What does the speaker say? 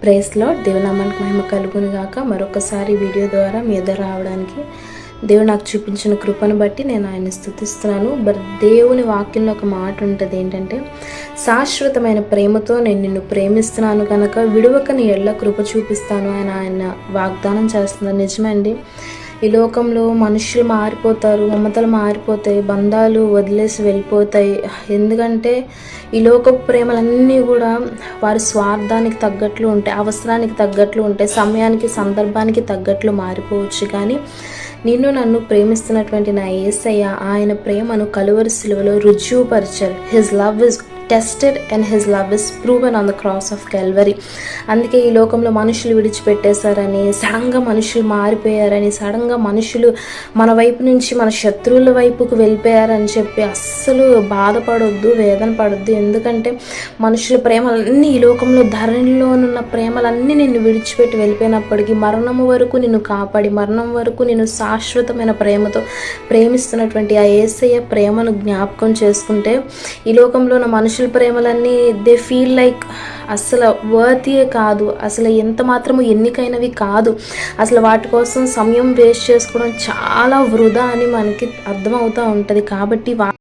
Praise lord. దేవుని నామానికి మహిమ కలుగును గాక. మరొకసారి వీడియో ద్వారా మీ ఎదురు రావడానికి దేవుడు నాకు చూపించిన కృపను బట్టి నేను ఆయన స్తుతిస్తున్నాను. దేవుని వాక్యంలో ఒక మాట ఉంటుంది, ఏంటంటే శాశ్వతమైన ప్రేమతో నేను నిన్ను ప్రేమిస్తున్నాను కనుక విడువక నీ ఎళ్ళ కృప చూపిస్తాను అని ఆయన వాగ్దానం చేస్తున్నారు. నిజమే అండి. ఈ లోకంలో మనుషులు మారిపోతారు, మమతలు మారిపోతాయి, బంధాలు వదిలేసి వెళ్ళిపోతాయి. ఎందుకంటే ఈ లోకపు ప్రేమలన్నీ కూడా వారి స్వార్థానికి తగ్గట్లు ఉంటాయి, అవసరానికి తగ్గట్లు ఉంటాయి, సమయానికి సందర్భానికి తగ్గట్లు మారిపోవచ్చు. కానీ నిన్ను నన్ను ప్రేమిస్తున్నటువంటి నా యేసయ్య ఆయన ప్రేమను కలువరి సిలువలో రుజువుపరిచారు. His love is tested and his love is proven on the cross of Calvary. అందుకే ఈ లోకంలో మనుషులు విడిచిపెట్టేశారని, సడన్గా మనుషులు మారిపోయారని, సడన్గా మనుషులు మన వైపు నుంచి మన శత్రువుల వైపుకు వెళ్ళిపోయారని చెప్పి అస్సలు బాధపడొద్దు, వేదన పడొద్దు. ఎందుకంటే మనుషుల ప్రేమలన్నీ ఈ లోకంలో ధరణిలోనున్న ప్రేమలన్నీ నిన్ను విడిచిపెట్టి వెళ్ళిపోయినప్పటికీ మరణము వరకు నిన్ను కాపాడి, మరణం వరకు నిన్ను శాశ్వతమైన ప్రేమతో ప్రేమిస్తున్నటువంటి ఆ యేసయ్య ప్రేమను జ్ఞాపకం చేసుకుంటే ఈ లోకంలో ఉన్న మనుషుల ప్రేమలన్నీ దే ఫీల్ లైక్ అసలు వర్తియే కాదు, అసలు ఎంత మాత్రము ఎన్నికైనవి కాదు, అసలు వాటి కోసం సమయం వేస్ట్ చేసుకోవడం చాలా వృధా అని మనకి అర్థమవుతూ ఉంటుంది. కాబట్టి